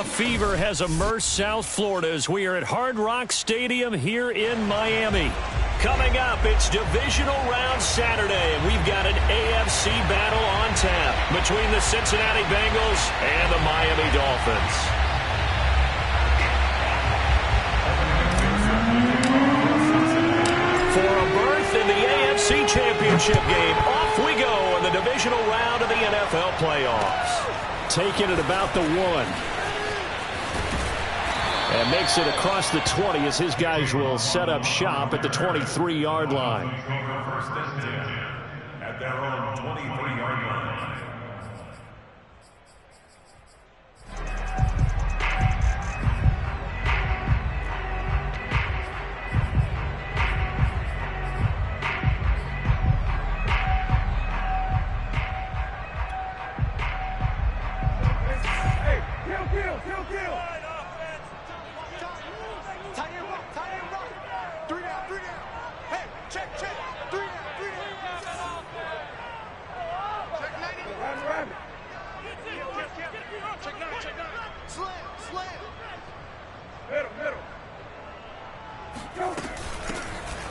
Playoff fever has immersed South Florida as we are at Hard Rock Stadium here in Miami. Coming up, it's Divisional Round Saturday, and we've got an AFC battle on tap between the Cincinnati Bengals and the Miami Dolphins. For a berth in the AFC Championship game, off we go in the Divisional Round of the NFL playoffs. Taking it about the 1. And makes it across the 20 as his guys will set up shop at the 23-yard line. First and 10 at their own 23-yard line.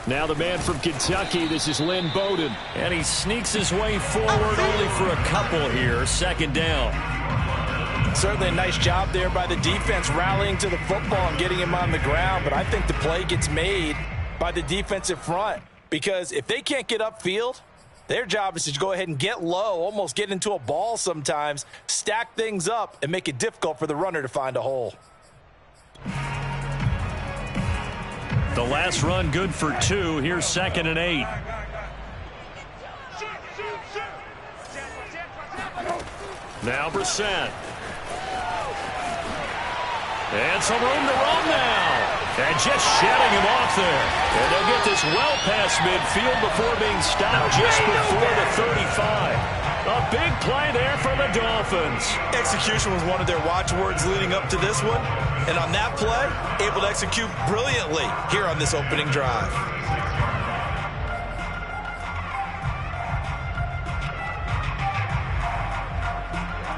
Now the man from Kentucky, this is Lynn Bowden. And he sneaks his way forward only for a couple here. Second down. Certainly a nice job there by the defense rallying to the football and getting him on the ground. But I think the play gets made by the defensive front. Because if they can't get upfield, their job is to go ahead and get low, almost get into a ball sometimes, stack things up, and make it difficult for the runner to find a hole. The last run good for 2. Here's 2nd and 8. Now Brissett. And some room to run now. And just shedding him off there. And they'll get this well past midfield before being stopped just before the 35. A big play there for the Dolphins. Execution was one of their watchwords leading up to this one. And on that play, able to execute brilliantly here on this opening drive.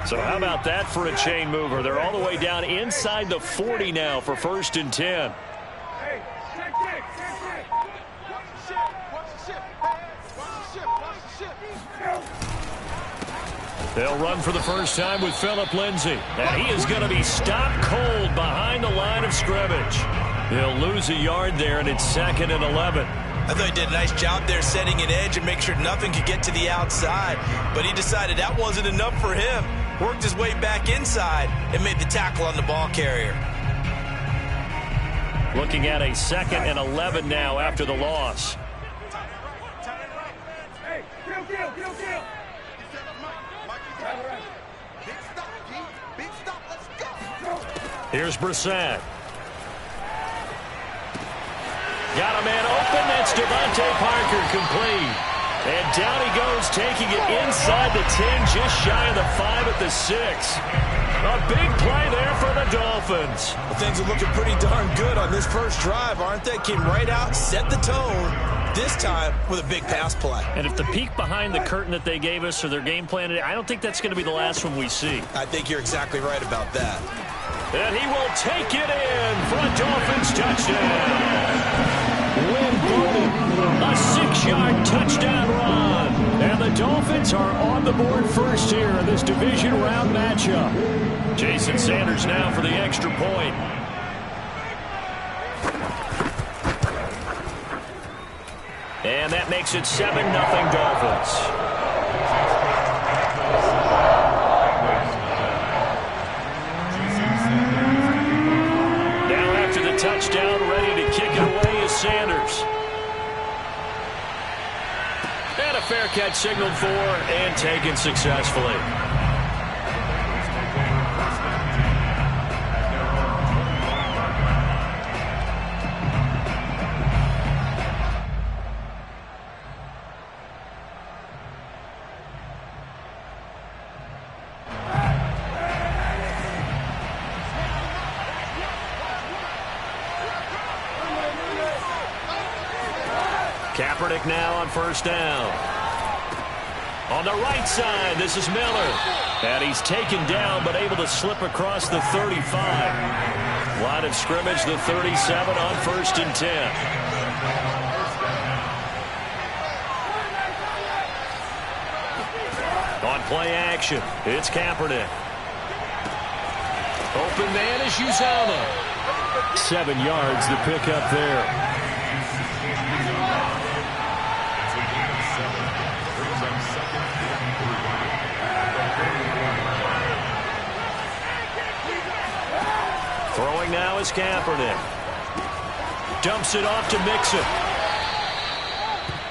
So how about that for a chain mover? They're all the way down inside the 40 now for 1st and 10. They'll run for the first time with Phillip Lindsay. And he is going to be stopped cold behind the line of scrimmage. He'll lose a yard there, and it's 2nd and 11. I thought he did a nice job there setting an edge and make sure nothing could get to the outside. But he decided that wasn't enough for him. Worked his way back inside and made the tackle on the ball carrier. Looking at a 2nd and 11 now after the loss. Here's Brissett. Got a man open. That's Devontae Parker complete. And down he goes, taking it inside the 10, just shy of the 5 at the 6. A big play there for the Dolphins. Well, things are looking pretty darn good on this first drive, aren't they? Came right out, set the tone, this time with a big pass play. And if the peek behind the curtain that they gave us or their game plan, I don't think that's going to be the last one we see. I think you're exactly right about that. And he will take it in for a Dolphins touchdown. Lynn Bowden, a 6-yard touchdown run. And the Dolphins are on the board first here in this division round matchup. Jason Sanders now for the extra point. And that makes it 7-0 Dolphins. Touchdown, ready to kick it away is Sanders. And a fair catch signaled for and taken successfully. Kaepernick now on first down. On the right side, this is Miller. And he's taken down, but able to slip across the 35. Line of scrimmage, the 37 on 1st and 10. On play action, it's Kaepernick. Open man is Uzomah. 7 yards to pick up there. Throwing now is Kaepernick. Dumps it off to Mixon.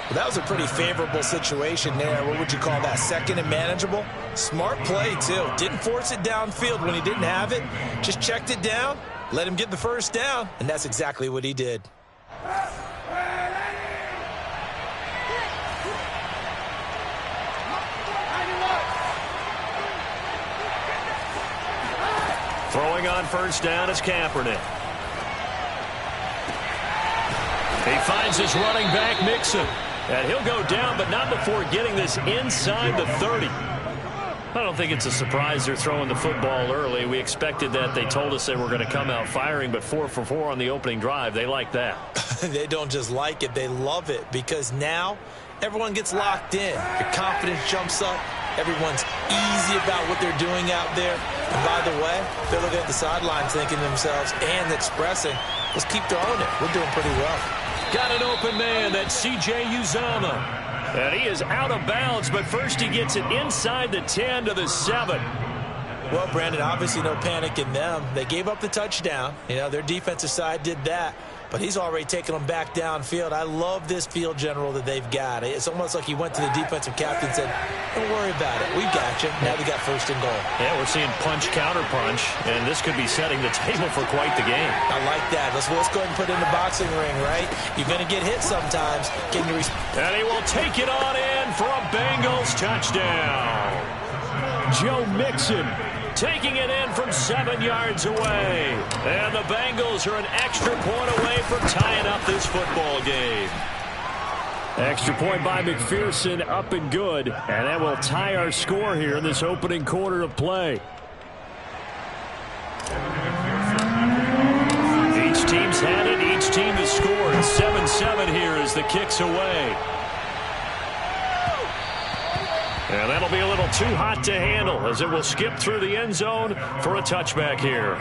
Well, that was a pretty favorable situation there. What would you call that? Second and manageable? Smart play, too. Didn't force it downfield when he didn't have it. Just checked it down, let him get the first down, and that's exactly what he did. Throwing on 1st down is Kaepernick. He finds his running back, Mixon. And he'll go down, but not before getting this inside the 30. I don't think it's a surprise they're throwing the football early. We expected that. They told us they were going to come out firing, but 4 for 4 on the opening drive. They like that. They don't just like it, they love it, because now everyone gets locked in. Your confidence jumps up. Everyone's easy about what they're doing out there. And by the way, they're looking at the sidelines thinking to themselves and expressing, let's keep throwing it. We're doing pretty well. Got an open man. That's C.J. Uzomah. And he is out of bounds, but first he gets it inside the 10 to the 7. Well, Brandon, obviously no panic in them. They gave up the touchdown. You know, their defensive side did that. But he's already taken them back downfield. I love this field general that they've got. It's almost like he went to the defensive captain and said, don't worry about it. We've got you. Now we got 1st and goal. Yeah, we're seeing punch, counter punch, and this could be setting the table for quite the game. I like that. Let's go ahead and put it in the boxing ring, right? You're going to get hit sometimes. And he will take it on in for a Bengals touchdown. Joe Mixon taking it in from 7 yards away. And the Bengals are an extra point away from tying up this football game. Extra point by McPherson, up and good. And that will tie our score here in this opening quarter of play. Each team's had it. Each team has scored. 7-7 here as the kick's away. And that'll be a little too hot to handle as it will skip through the end zone for a touchback here.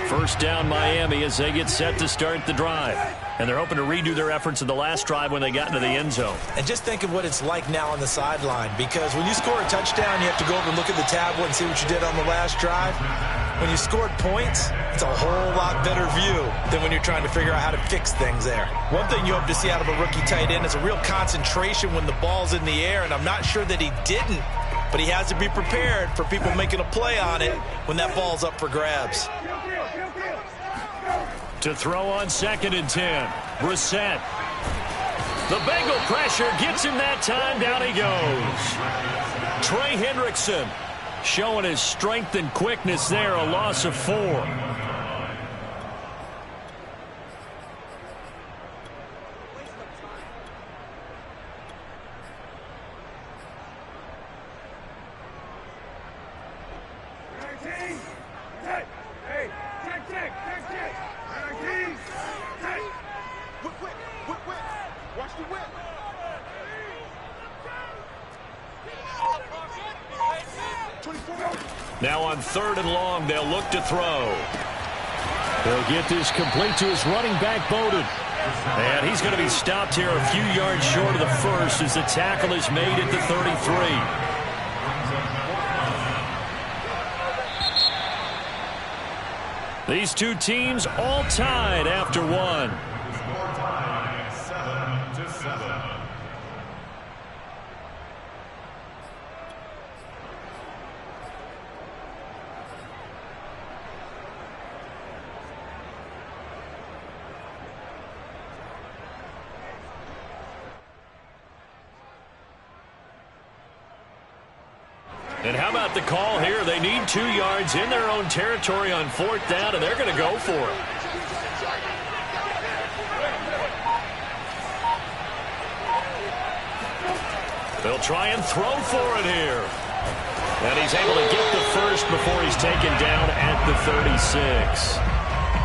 First down Miami as they get set to start the drive. And they're hoping to redo their efforts in the last drive when they got into the end zone. And just think of what it's like now on the sideline, because when you score a touchdown, you have to go over and look at the tablet and see what you did on the last drive. When you scored points, it's a whole lot better view than when you're trying to figure out how to fix things there. One thing you hope to see out of a rookie tight end is a real concentration when the ball's in the air, and I'm not sure that he didn't, but he has to be prepared for people making a play on it when that ball's up for grabs. To throw on 2nd and 10, Brissett. The Bengal pressure gets him that time. Down he goes. Trey Hendrickson showing his strength and quickness there. A loss of 4. Now on 3rd and long, they'll look to throw. He'll get this complete to his running back, Bowden. And he's going to be stopped here a few yards short of the first as the tackle is made at the 33. These two teams all tied after one. And how about the call here? They need 2 yards in their own territory on 4th down, and they're going to go for it. They'll try and throw for it here. And he's able to get the first before he's taken down at the 36.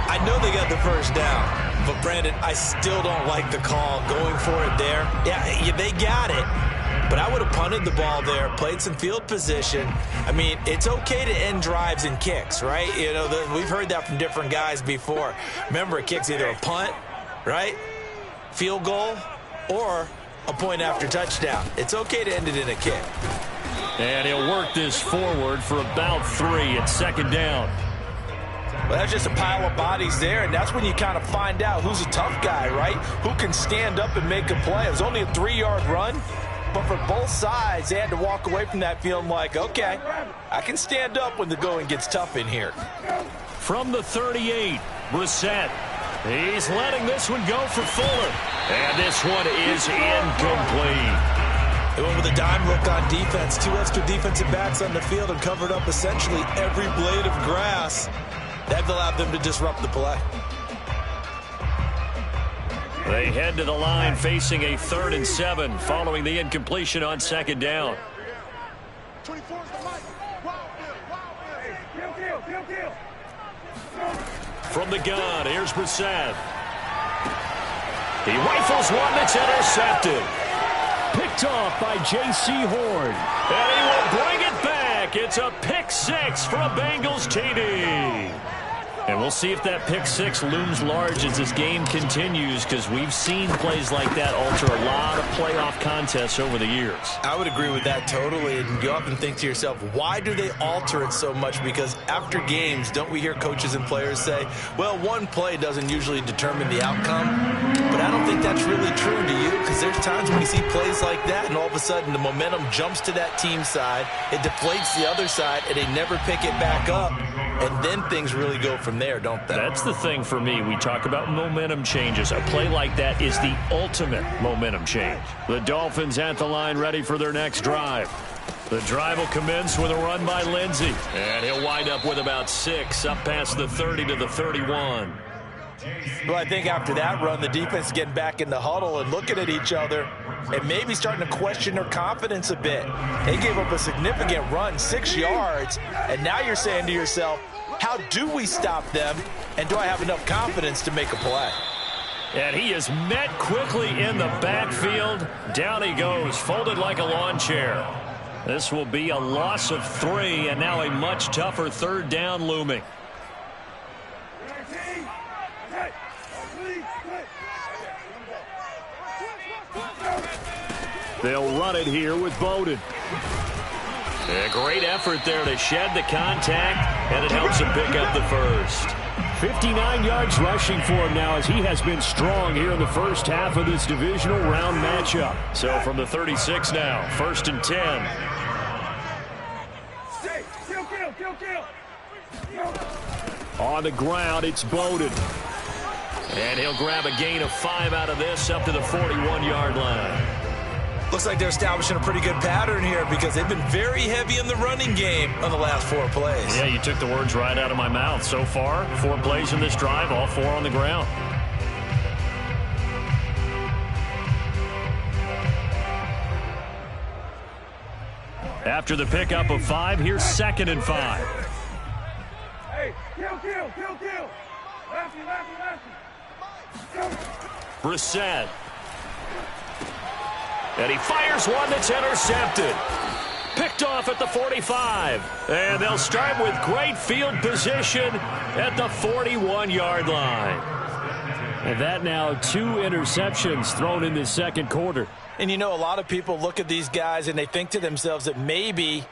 I know they got the first down, but Brandon, I still don't like the call going for it there. Yeah, they got it, but I would have punted the ball there, played some field position. I mean, it's okay to end drives and kicks, right? You know, we've heard that from different guys before. Remember, a kick's either a punt, right, field goal, or a point after touchdown. It's okay to end it in a kick. And he'll work this forward for about 3 at second down. Well, that's just a pile of bodies there, and that's when you kind of find out who's a tough guy, right? Who can stand up and make a play. It was only a 3-yard run, but for both sides, they had to walk away from that feeling like, okay, I can stand up when the going gets tough in here. From the 38, Brissett. He's letting this one go for Fuller. And this one is incomplete. They went with a dime look on defense. 2 extra defensive backs on the field and covered up essentially every blade of grass. That allowed them to disrupt the play. They head to the line facing a 3rd and 7 following the incompletion on second down. From the gun, here's Brissett. He rifles one that's intercepted. Picked off by J.C. Horn. And he will bring it back. It's a pick 6 for a Bengals TD. And we'll see if that pick 6 looms large as this game continues, because we've seen plays like that alter a lot of playoff contests over the years. I would agree with that totally. And you often think to yourself, why do they alter it so much? Because after games, don't we hear coaches and players say, well, one play doesn't usually determine the outcome. But I don't think that's really true, do you? Because there's times when we see plays like that, and all of a sudden the momentum jumps to that team side, it deflates the other side, and they never pick it back up. And then things really go from there, don't they? That's the thing for me. We talk about momentum changes. A play like that is the ultimate momentum change. The Dolphins at the line, ready for their next drive. The drive will commence with a run by Lindsey. And he'll wind up with about 6 up past the 30 to the 31. Well, I think after that run, the defense is getting back in the huddle and looking at each other and maybe starting to question their confidence a bit. They gave up a significant run, 6 yards, and now you're saying to yourself, how do we stop them, and do I have enough confidence to make a play? And he is met quickly in the backfield. Down he goes, folded like a lawn chair. This will be a loss of 3, and now a much tougher 3rd down looming. They'll run it here with Bowden. A great effort there to shed the contact, and it helps him pick up the first. 59 yards rushing for him now, as he has been strong here in the first half of this divisional round matchup. So from the 36 now, 1st and 10. On the ground, it's Bowden. And he'll grab a gain of 5 out of this up to the 41-yard line. Looks like they're establishing a pretty good pattern here, because they've been very heavy in the running game on the last 4 plays. Yeah, you took the words right out of my mouth. So far, 4 plays in this drive, all 4 on the ground. After the pickup of 5, here's 2nd and 5. Hey, kill. Brissett. And he fires one that's intercepted. Picked off at the 45. And they'll start with great field position at the 41-yard line. And that now 2 interceptions thrown in the second quarter. And you know, a lot of people look at these guys and they think to themselves that maybe,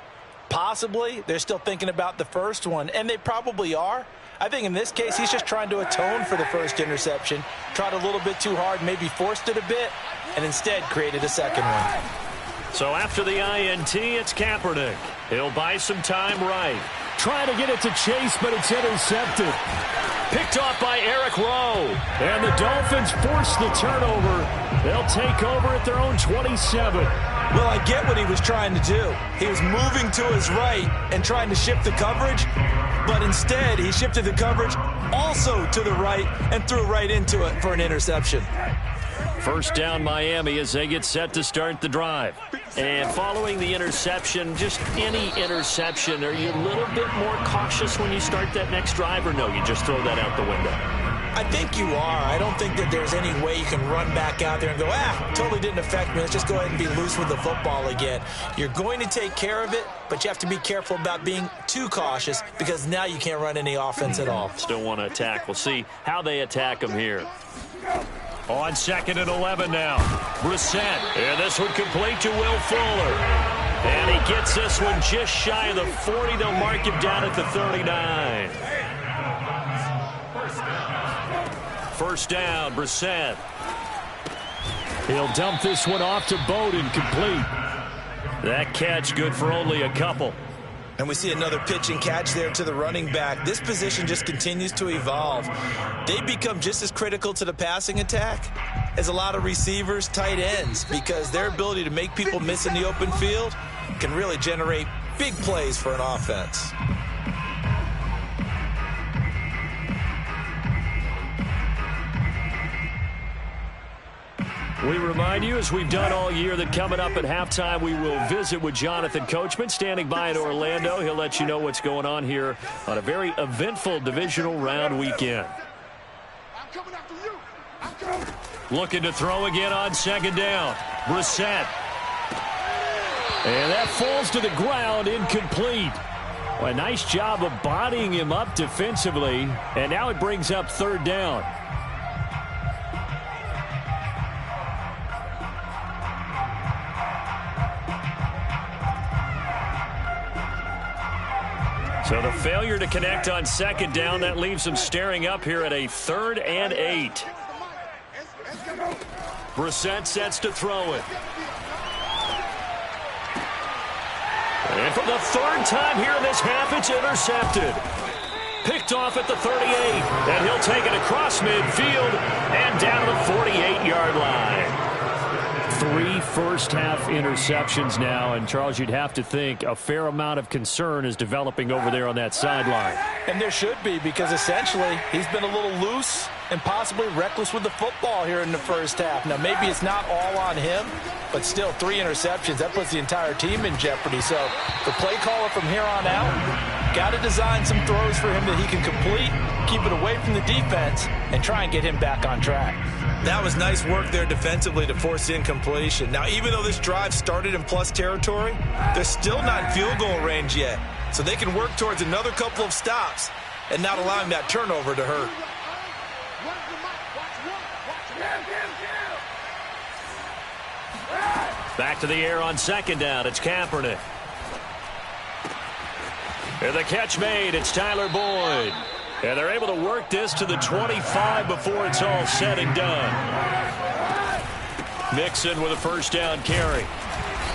possibly, they're still thinking about the first one. And they probably are. I think in this case, he's just trying to atone for the first interception. Tried a little bit too hard, maybe forced it a bit, and instead created a second one. So after the INT, it's Kaepernick. He'll buy some time right. Trying to get it to Chase, but it's intercepted. Picked off by Eric Rowe. And the Dolphins force the turnover. They'll take over at their own 27. Well, I get what he was trying to do. He was moving to his right and trying to shift the coverage, but instead he shifted the coverage also to the right and threw right into it for an interception. First down Miami as they get set to start the drive. And following the interception, just any interception, are you a little bit more cautious when you start that next drive, or no, you just throw that out the window? I think you are. I don't think that there's any way you can run back out there and go, totally didn't affect me. Let's just go ahead and be loose with the football again. You're going to take care of it, but you have to be careful about being too cautious because now you can't run any offense at all. Still want to attack. We'll see how they attack them here. On 2nd and 11 now. Brissett. And this one complete to Will Fuller. And he gets this one just shy of the 40. They'll mark him down at the 39. First down, Brissett. He'll dump this one off to Bowden, complete. That catch good for only a couple. And we see another pitch and catch there to the running back. This position just continues to evolve. They become just as critical to the passing attack as a lot of receivers, tight ends, because their ability to make people miss in the open field can really generate big plays for an offense. We remind you, as we've done all year, that coming up at halftime, we will visit with Jonathan Coachman, standing by in Orlando. He'll let you know what's going on here on a very eventful divisional round weekend. Looking to throw again on 2nd down. Brissett. And that falls to the ground, incomplete. Well, a nice job of bodying him up defensively, and now it brings up 3rd down. So the failure to connect on 2nd down, that leaves them staring up here at a 3rd and 8. Brissett sets to throw it. And for the 3rd time here in this half, it's intercepted. Picked off at the 38. And he'll take it across midfield and down to the 48-yard line. 3 first-half interceptions now, and Charles, you'd have to think a fair amount of concern is developing over there on that sideline. And there should be, because essentially he's been a little loose and possibly reckless with the football here in the first half. Now, maybe it's not all on him, but still 3 interceptions. That puts the entire team in jeopardy. So the play caller from here on out, got to design some throws for him that he can complete, keep it away from the defense, and try and get him back on track. That was nice work there defensively to force incompletion. Now, even though this drive started in plus territory, they're still not in field goal range yet. So they can work towards another couple of stops and not allowing that turnover to hurt. Back to the air on 2nd down. It's Kaepernick. And the catch made. It's Tyler Boyd. And they're able to work this to the 25 before it's all said and done. Mixon with a first down carry.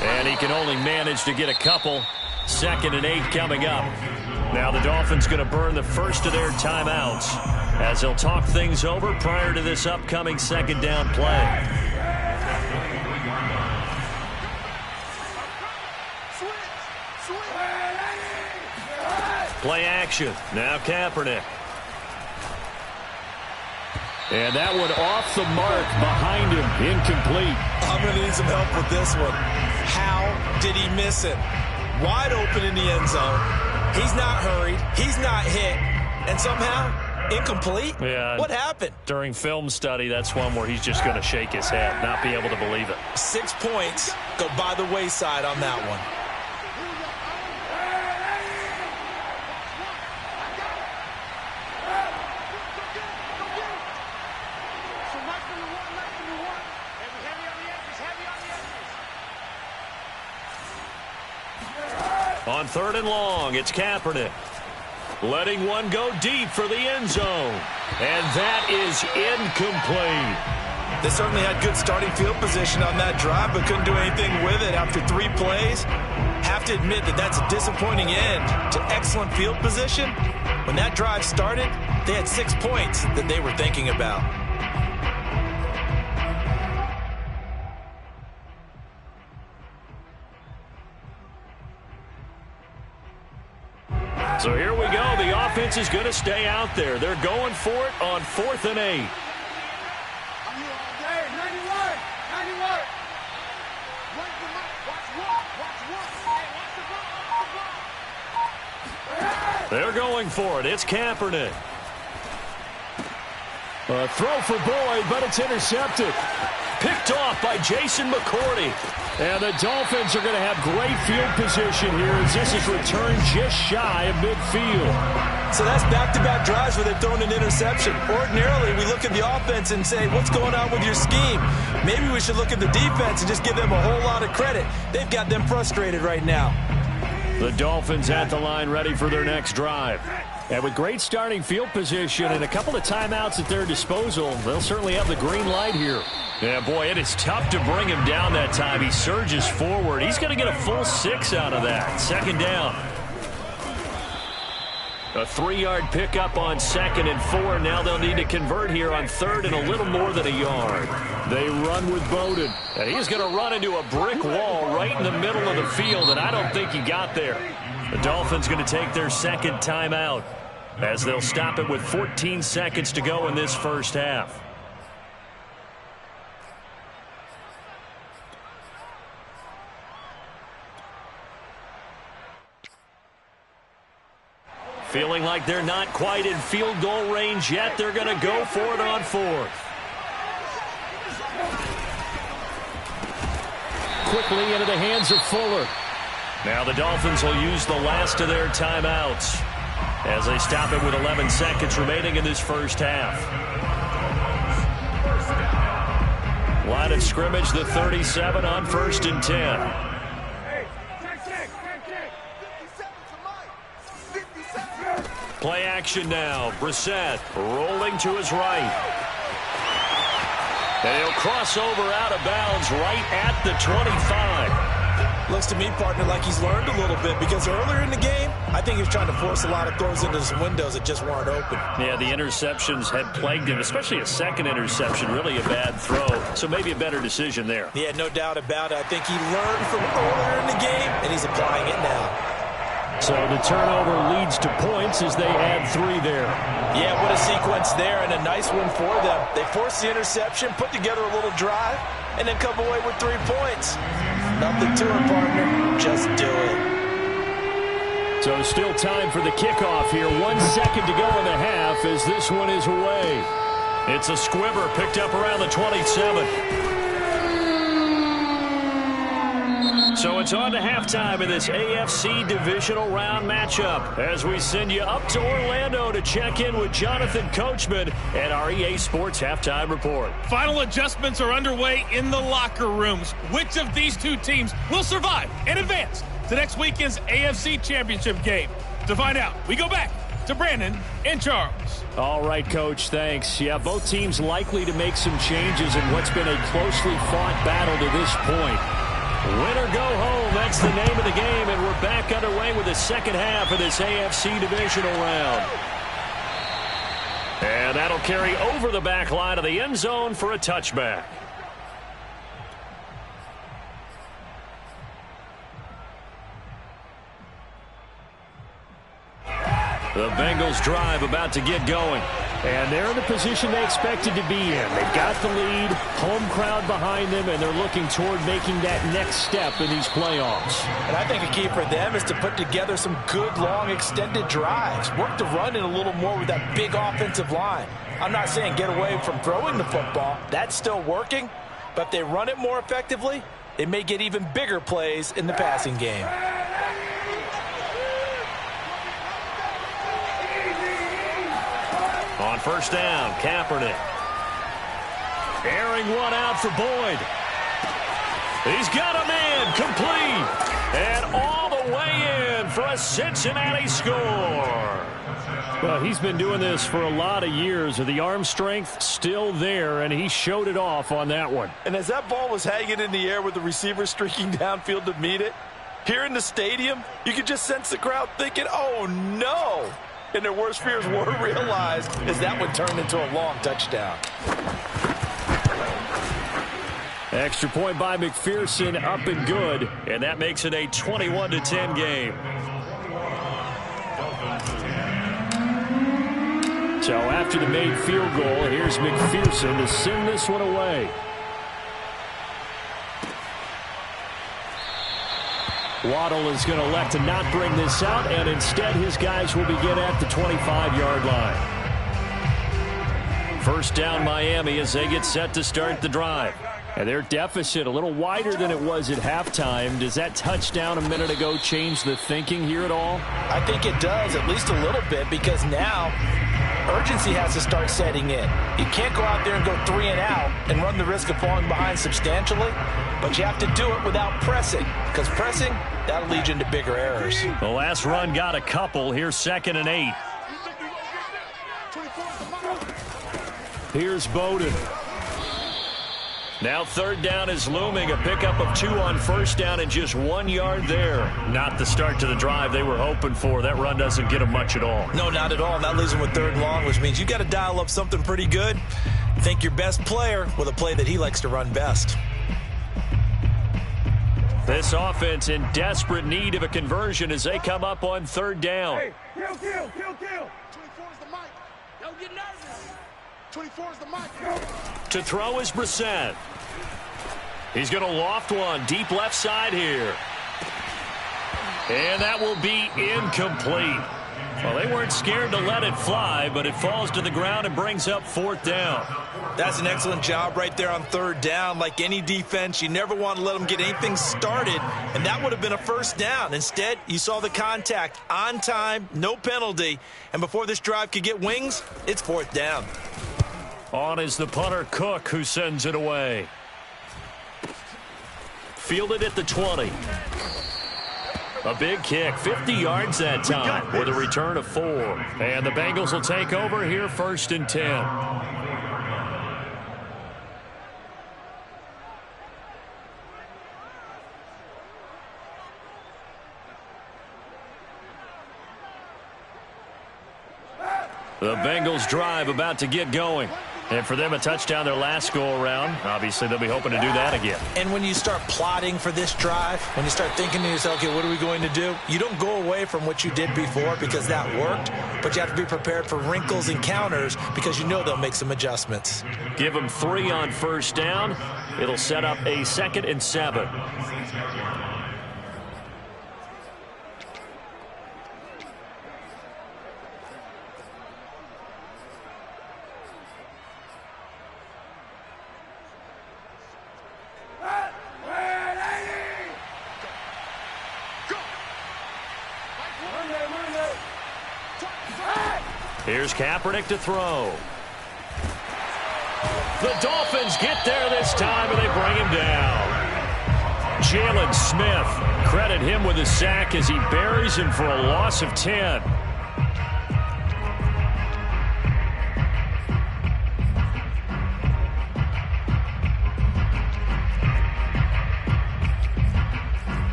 And he can only manage to get a couple. 2nd and 8 coming up. Now the Dolphins going to burn the first of their timeouts as they'll talk things over prior to this upcoming 2nd down play. Play action. Now Kaepernick. And that one off the mark behind him. Incomplete. I'm going to need some help with this one. How did he miss it? Wide open in the end zone. He's not hurried. He's not hit. And somehow, incomplete? Yeah. What happened? During film study, that's one where he's just going to shake his head, not be able to believe it. 6 points go by the wayside on that one. On 3rd and long, it's Kaepernick. Letting one go deep for the end zone. And that is incomplete. They certainly had good starting field position on that drive, but couldn't do anything with it after 3 plays. Have to admit that that's a disappointing end to excellent field position. When that drive started, they had 6 points that they were thinking about. So here we go. The offense is going to stay out there. They're going for it on 4th and 8. They're going for it. It's Kaepernick. A throw for Boyd, but it's intercepted. Picked off by Jason McCourty. And the Dolphins are going to have great field position here as this is returned just shy of midfield. So that's back-to-back drives where they've thrown an interception. Ordinarily, we look at the offense and say, what's going on with your scheme? Maybe we should look at the defense and just give them a whole lot of credit. They've got them frustrated right now. The Dolphins at the line ready for their next drive. And with great starting field position and a couple of timeouts at their disposal, they'll certainly have the green light here. Yeah, boy, it is tough to bring him down that time. He surges forward. He's going to get a full 6 out of that. Second down. A 3-yard pickup on 2nd and 4. Now they'll need to convert here on 3rd and a little more than a yard. They run with Bowden. And he's going to run into a brick wall right in the middle of the field, and I don't think he got there. The Dolphins going to take their second timeout as they'll stop it with 14 seconds to go in this first half. Feeling like they're not quite in field goal range yet. They're going to go for it on 4th. Quickly into the hands of Fuller. Now the Dolphins will use the last of their timeouts as they stop it with 11 seconds remaining in this first half. Line of scrimmage, the 37 on 1st and 10. Play action now. Brissett rolling to his right. And he'll cross over out of bounds right at the 25. Looks to me, partner, like he's learned a little bit because earlier in the game, I think he was trying to force a lot of throws into some windows that just weren't open. Yeah, the interceptions had plagued him, especially a second interception, really a bad throw. So maybe a better decision there. Yeah, no doubt about it. I think he learned from earlier in the game, and he's applying it now. So the turnover leads to points as they add 3 there. Yeah, what a sequence there, and a nice one for them. They forced the interception, put together a little drive, and then come away with 3 points. Nothing to it, partner. Just do it. So still time for the kickoff here. 1 second to go in the half as this one is away. It's a squibber picked up around the 27. So it's on to halftime in this AFC Divisional Round matchup as we send you up to Orlando to check in with Jonathan Coachman and our EA Sports Halftime Report. Final adjustments are underway in the locker rooms. Which of these two teams will survive and advance to next weekend's AFC Championship game? To find out, we go back to Brandon and Charles. All right, Coach, thanks. Yeah, both teams likely to make some changes in what's been a closely fought battle to this point. Win or go home, that's the name of the game, and we're back underway with the second half of this AFC Divisional Round. And that'll carry over the back line of the end zone for a touchback. The Bengals drive about to get going. And they're in the position they expected to be in. They've got the lead, home crowd behind them, and they're looking toward making that next step in these playoffs. And I think a key for them is to put together some good, long, extended drives. Work the run in a little more with that big offensive line. I'm not saying get away from throwing the football. That's still working. But if they run it more effectively, they may get even bigger plays in the passing game. On first down, Kaepernick. Airing one out for Boyd. He's got a man complete. And all the way in for a Cincinnati score. Well, he's been doing this for a lot of years. The arm strength still there, and he showed it off on that one. And as that ball was hanging in the air with the receiver streaking downfield to meet it, here in the stadium, you could just sense the crowd thinking, oh, no. And their worst fears were realized as that one turned into a long touchdown. Extra point by McPherson, up and good. And that makes it a 21-10 game. So after the made field goal, here's McPherson to send this one away. Waddle is going to elect to not bring this out, and instead his guys will begin at the 25-yard line. First down Miami as they get set to start the drive. And their deficit a little wider than it was at halftime. Does that touchdown a minute ago change the thinking here at all? I think it does, at least a little bit, because now urgency has to start setting in. You can't go out there and go 3 and out and run the risk of falling behind substantially, but you have to do it without pressing, because pressing, that'll lead you into bigger errors. The last run got a couple. Here's 2nd and 8. Here's Bowden. Now 3rd down is looming. A pickup of 2 on 1st down and just 1 yard there. Not the start to the drive they were hoping for. That run doesn't get them much at all. No, not at all. And that leaves them with 3rd and long, which means you got to dial up something pretty good. Think your best player with a play that he likes to run best. This offense in desperate need of a conversion as they come up on 3rd down. Hey, kill. 24 is the mic. Don't get nervous. 24 is the mic. To throw is Brissett. He's going to loft one deep left side here. And that will be incomplete. Well, they weren't scared to let it fly, but it falls to the ground and brings up 4th down. That's an excellent job right there on 3rd down. Like any defense, you never want to let them get anything started, and that would have been a 1st down. Instead, you saw the contact on time, no penalty, and before this drive could get wings, it's 4th down. On is the punter, Cook, who sends it away. Fielded at the 20. A big kick, 50 yards that time with a return of 4. And the Bengals will take over here 1st and 10. The Bengals drive about to get going. And for them, a touchdown their last go-around. Obviously, they'll be hoping to do that again. And when you start plotting for this drive, when you start thinking to yourself, okay, what are we going to do? You don't go away from what you did before because that worked, but you have to be prepared for wrinkles and counters because you know they'll make some adjustments. Give them 3 on 1st down. It'll set up a 2nd and 7. Here's Kaepernick to throw. The Dolphins get there this time, and they bring him down. Jalen Smith, credit him with a sack as he buries him for a loss of 10.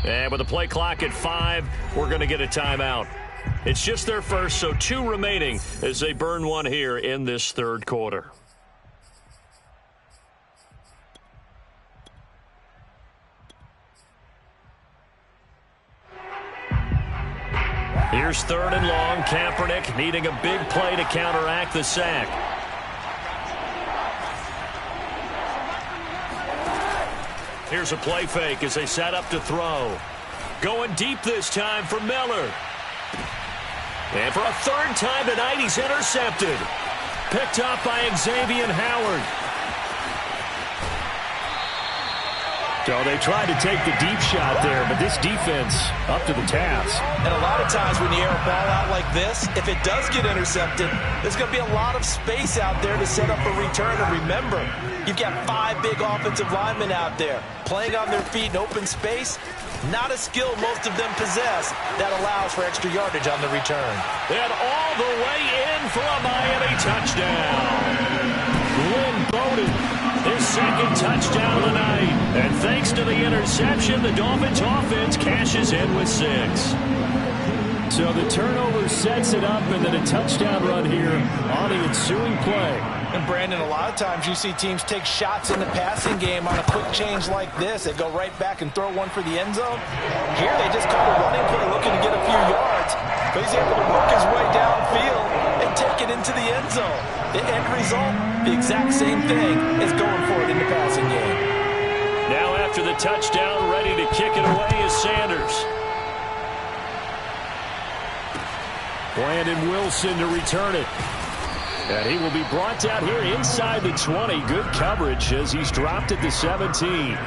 And with the play clock at 5, we're going to get a timeout. It's just their first, so 2 remaining as they burn one here in this 3rd quarter. Here's 3rd and long. Kaepernick needing a big play to counteract the sack. Here's a play fake as they set up to throw. Going deep this time for Miller. And for a 3rd time tonight, he's intercepted. Picked up by Xavier Howard. So they tried to take the deep shot there, but this defense up to the task. And a lot of times when you air a ball out like this, if it does get intercepted, there's going to be a lot of space out there to set up a return. And remember, you've got 5 big offensive linemen out there playing on their feet in open space. Not a skill most of them possess that allows for extra yardage on the return. And all the way in for a Miami touchdown. Lynn Bowden, his 2nd touchdown of the night. And thanks to the interception, the Dolphins offense cashes in with 6. So the turnover sets it up, and then a touchdown run here on the ensuing play. And Brandon, a lot of times you see teams take shots in the passing game on a quick change like this. They go right back and throw one for the end zone. Here they just call a running play looking to get a few yards, but he's able to work his way downfield and take it into the end zone. The end result, the exact same thing as going for it in the passing game. Now after the touchdown, ready to kick it away is Sanders. Brandon Wilson to return it. And he will be brought down here inside the 20. Good coverage as he's dropped at the 17.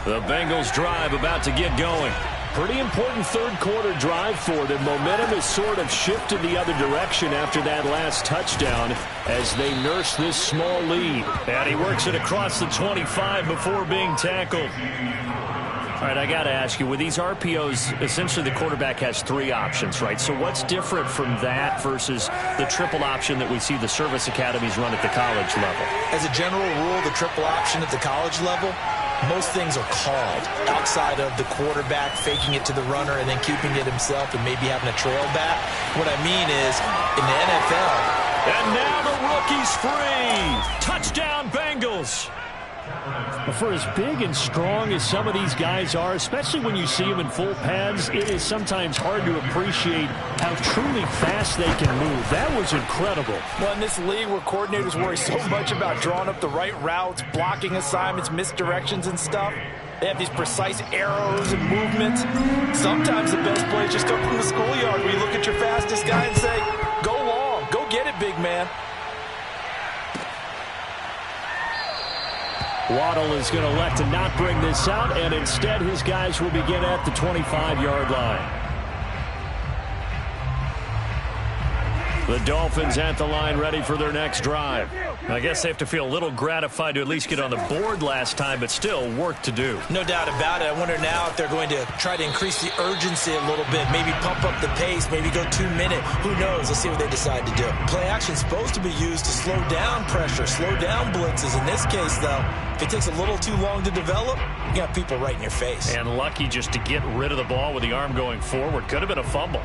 The Bengals drive about to get going. Pretty important third-quarter drive for them. Momentum has sort of shifted the other direction after that last touchdown as they nurse this small lead. And he works it across the 25 before being tackled. All right, I got to ask you, with these RPOs, essentially the quarterback has 3 options, right? So what's different from that versus the triple option that we see the service academies run at the college level? As a general rule, the triple option at the college level, most things are called outside of the quarterback faking it to the runner and then keeping it himself and maybe having a trail back. What I mean is, in the NFL... And now the rookie's free! Touchdown, Bengals! For as big and strong as some of these guys are, especially when you see them in full pads, it is sometimes hard to appreciate how truly fast they can move. That was incredible. Well, in this league where coordinators worry so much about drawing up the right routes, blocking assignments, misdirections and stuff, they have these precise arrows and movements. Sometimes the best plays just come from the schoolyard where you look at your fastest guy and say, go long, go get it, big man. Waddle is going to elect to not bring this out, and instead his guys will begin at the 25-yard line. The Dolphins at the line ready for their next drive. I guess they have to feel a little gratified to at least get on the board last time, but still work to do. No doubt about it. I wonder now if they're going to try to increase the urgency a little bit, maybe pump up the pace, maybe go 2-minute. Who knows? Let's see what they decide to do. Play action's supposed to be used to slow down pressure, slow down blitzes. In this case, though, if it takes a little too long to develop, you got people right in your face. And lucky just to get rid of the ball with the arm going forward. Could have been a fumble.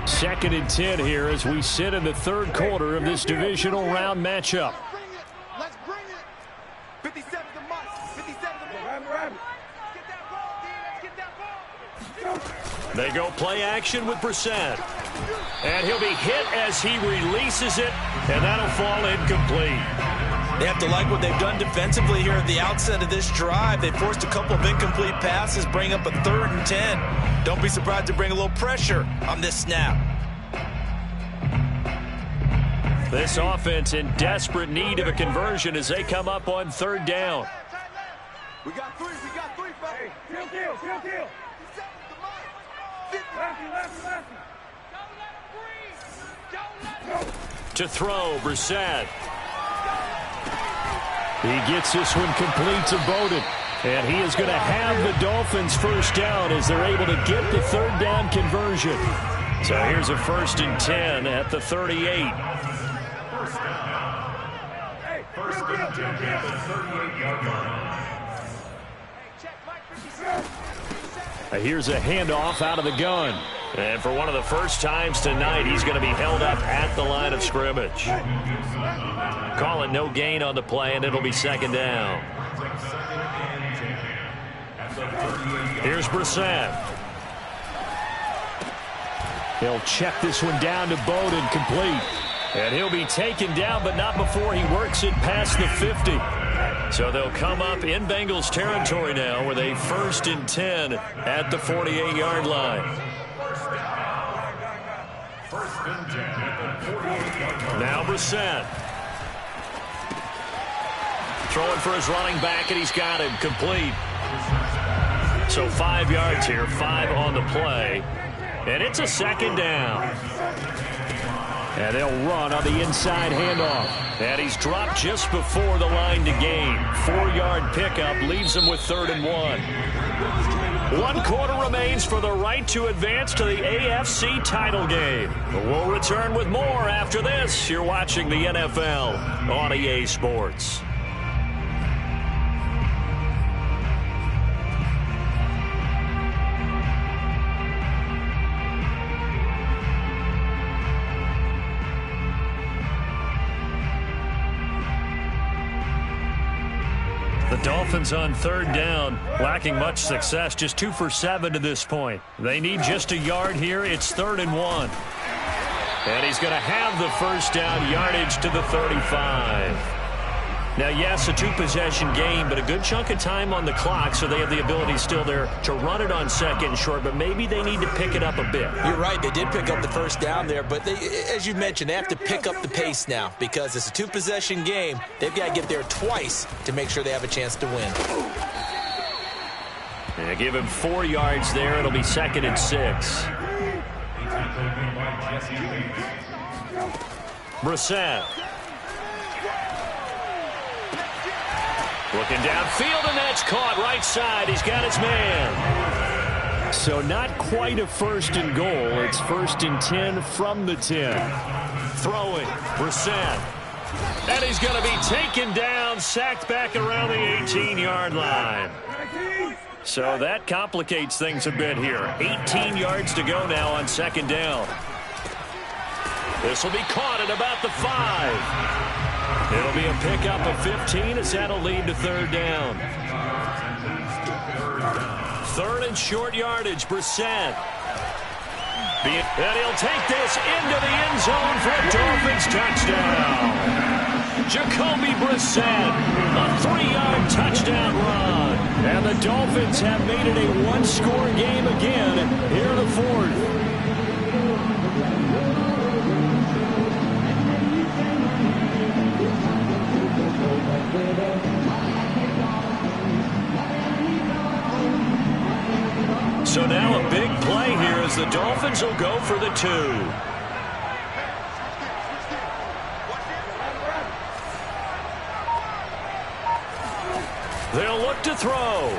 2nd and 10 here as we sit in the third quarter of this divisional round matchup. Let's bring it. 57 the must. 57 the must. Get that ball, D. Let's get that ball. They go play action with Brissett. And he'll be hit as he releases it, and that'll fall incomplete. They have to like what they've done defensively here at the outset of this drive. They forced a couple of incomplete passes, bring up a 3rd and 10. Don't be surprised to bring a little pressure on this snap. This offense in desperate need of a conversion as they come up on 3rd down. We got 3, folks. Kill. To throw, Brissett. He gets this one complete to Bowden. And he is going to have the Dolphins first down as they're able to get the 3rd down conversion. So here's a 1st and 10 at the 38. First and 10 at the 38-yard line. Here's a handoff out of the gun. And for one of the first times tonight, he's going to be held up at the line of scrimmage. Calling no gain on the play, and it'll be 2nd down. Here's Brissett. He'll check this one down to Bowden, complete. And he'll be taken down, but not before he works it past the 50. So they'll come up in Bengals territory now with a 1st and 10 at the 48-yard line. Now Brissett. Throwing for his running back, and he's got him complete. So 5 yards here, 5 on the play. And it's a 2nd down. And they'll run on the inside handoff. And he's dropped just before the line to gain. 4-yard pickup leaves him with 3rd and 1. 1 quarter remains for the right to advance to the AFC title game. We'll return with more after this. You're watching the NFL on EA Sports. The Dolphins on 3rd down, lacking much success, just 2 for 7 to this point. They need just a yard here. It's 3rd and 1. And he's going to have the first down yardage to the 35. Now, yes, a 2-possession game, but a good chunk of time on the clock, so they have the ability still there to run it on 2nd and short, but maybe they need to pick it up a bit. You're right. They did pick up the first down there, but they, as you mentioned, they have to pick up the pace now because it's a 2-possession game. They've got to get there twice to make sure they have a chance to win. And give him 4 yards there. It'll be 2nd and 6. Brissett. Looking downfield, and that's caught right side. He's got his man. So not quite a 1st and goal. It's 1st and 10 from the 10. Throwing, Brissett. And he's going to be taken down, sacked back around the 18-yard line. So that complicates things a bit here. 18 yards to go now on 2nd down. This will be caught at about the 5. It'll be a pickup of 15 as that'll lead to 3rd down. 3rd and short yardage, Brissett. And he'll take this into the end zone for a Dolphins touchdown. Jacoby Brissett, a 3-yard touchdown run. And the Dolphins have made it a 1-score game again here in the 4th. So now a big play here as the Dolphins will go for the 2. They'll look to throw.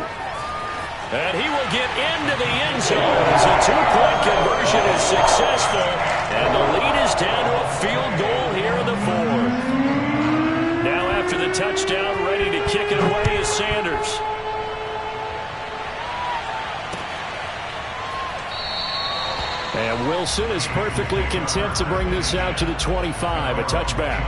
And he will get into the end zone as a 2-point conversion is successful. And the lead is down to a field goal here in the 4th. Now after the touchdown, ready to kick it away is Sanders. And Wilson is perfectly content to bring this out to the 25, a touchback.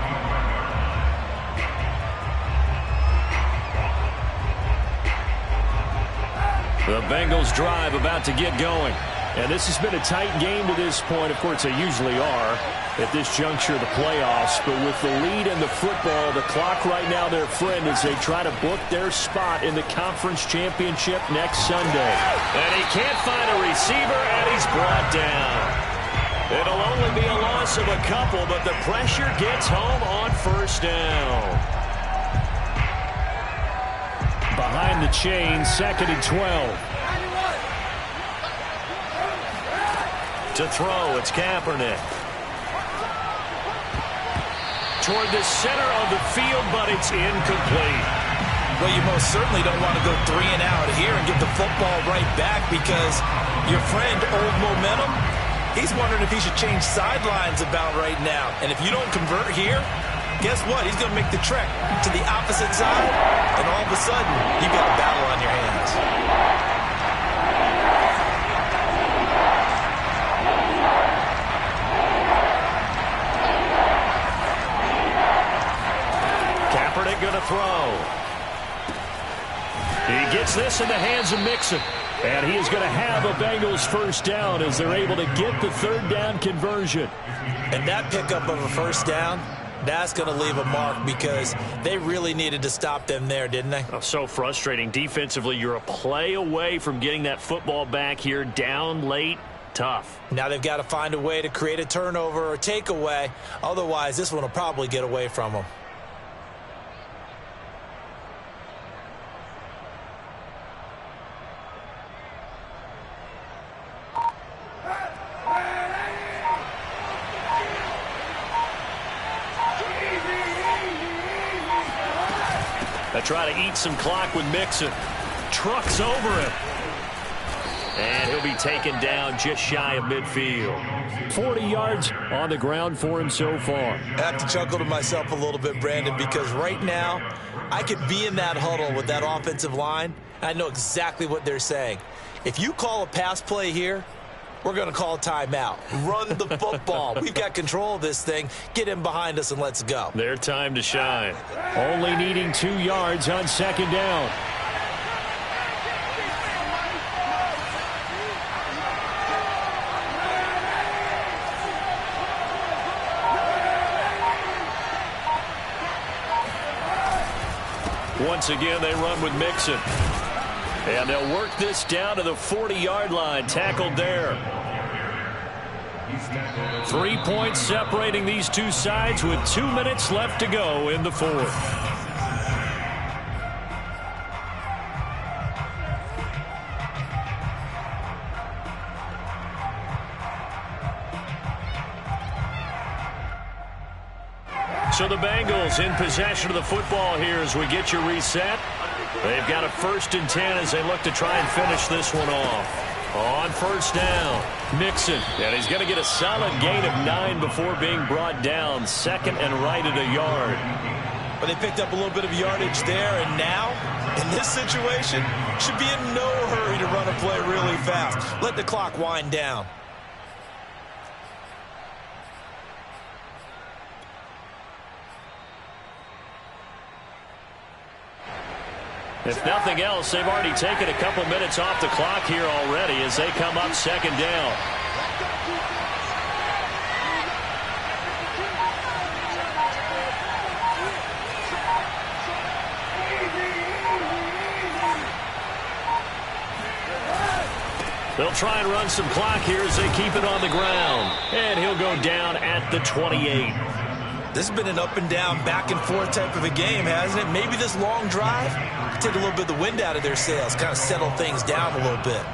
The Bengals drive about to get going. And this has been a tight game to this point. Of course, they usually are at this juncture of the playoffs. But with the lead in the football, the clock right now their friend as they try to book their spot in the conference championship next Sunday. And he can't find a receiver, and he's brought down. It'll only be a loss of a couple, but the pressure gets home on 1st down. Behind the chain, 2nd and 12. To throw, it's Kaepernick. Toward the center of the field, but it's incomplete. Well, you most certainly don't want to go 3 and out here and get the football right back because your friend, Old Momentum, he's wondering if he should change sidelines about right now. And if you don't convert here, guess what? He's going to make the trek to the opposite side, and all of a sudden, you've got a battle on your hands. Going to throw. He gets this in the hands of Mixon. And he is going to have a Bengals first down as they're able to get the 3rd down conversion. And that pickup of a first down, that's going to leave a mark because they really needed to stop them there, didn't they? Oh, so frustrating. Defensively, you're a play away from getting that football back here down late. Tough. Now they've got to find a way to create a turnover or takeaway. Otherwise, this one will probably get away from them. They try to eat some clock with Mixon. Trucks over him. And he'll be taken down just shy of midfield. 40 yards on the ground for him so far. I have to chuckle to myself a little bit, Brandon, because right now I could be in that huddle with that offensive line. I know exactly what they're saying. If you call a pass play here, we're going to call a timeout. Run the football. We've got control of this thing. Get in behind us and let's go. Their time to shine. Only needing 2 yards on second down. Once again, they run with Mixon. And they'll work this down to the 40-yard line. Tackled there. 3 points separating these two sides with 2 minutes left to go in the fourth. So the Bengals in possession of the football here as we get you reset. They've got a 1st and 10 as they look to try and finish this one off. On first down, Mixon. And he's going to get a solid gain of 9 before being brought down. 2nd and right at a yard. But they picked up a little bit of yardage there, and now, in this situation, should be in no hurry to run a play really fast. Let the clock wind down. If nothing else, they've already taken a couple minutes off the clock here already as they come up 2nd down. They'll try and run some clock here as they keep it on the ground. And he'll go down at the 28. This has been an up and down, back and forth type of a game, hasn't it? Maybe this long drive could take a little bit of the wind out of their sails, kind of settle things down a little bit.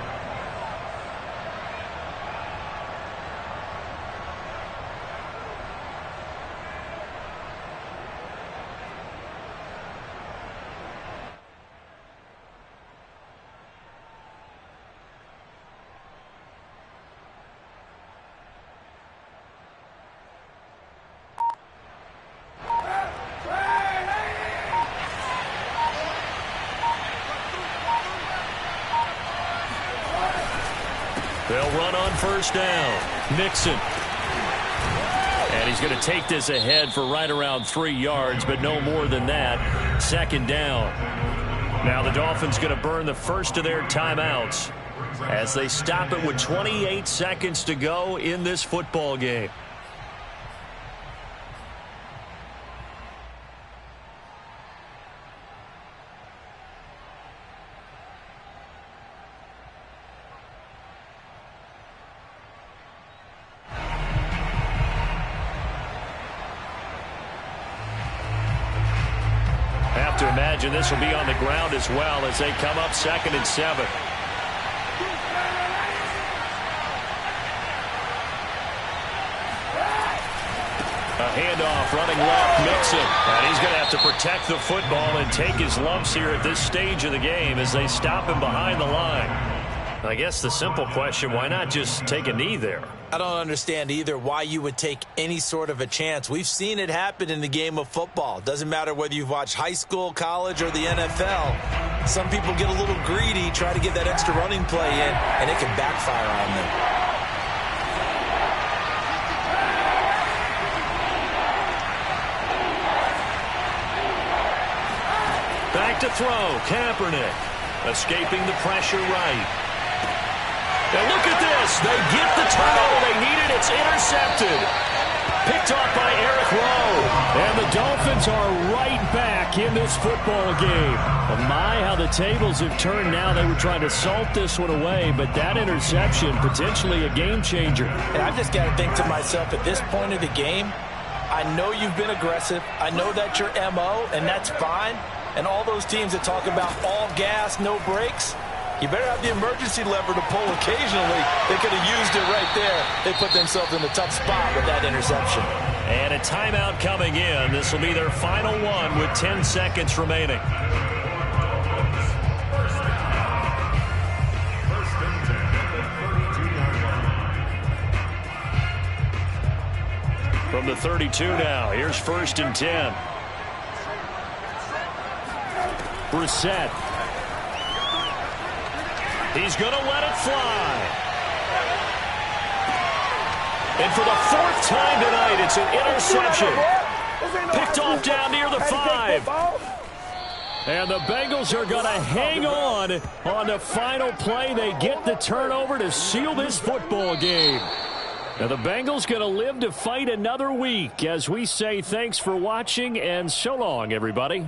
They'll run on first down. Mixon. And he's going to take this ahead for right around 3 yards, but no more than that. 2nd down. Now the Dolphins going to burn the first of their timeouts as they stop it with 28 seconds to go in this football game. To imagine this will be on the ground as well as they come up 2nd and 7. A handoff running left, Mixon. And he's going to have to protect the football and take his lumps here at this stage of the game as they stop him behind the line. I guess the simple question, why not just take a knee there? I don't understand either why you would take any sort of a chance. We've seen it happen in the game of football. Doesn't matter whether you've watched high school, college, or the NFL. Some people get a little greedy, try to get that extra running play in, and it can backfire on them. Back to throw, Kaepernick. Escaping the pressure right. And look at this. They get the turnover they needed. It's intercepted. Picked off by Eric Rowe. And the Dolphins are right back in this football game. My, how the tables have turned now. They were trying to salt this one away, but that interception, potentially a game changer. And I've just got to think to myself, at this point of the game, I know you've been aggressive. I know that's your MO, and that's fine. And all those teams that talk about all gas, no brakes, you better have the emergency lever to pull occasionally. They could have used it right there. They put themselves in a tough spot with that interception. And a timeout coming in. This will be their final one with 10 seconds remaining. From the 32 now, here's 1st and 10. Brissett. He's going to let it fly. And for the 4th time tonight, it's an interception. Picked off down near the 5. And the Bengals are going to hang on the final play. They get the turnover to seal this football game. Now the Bengals going to live to fight another week as we say thanks for watching and so long, everybody.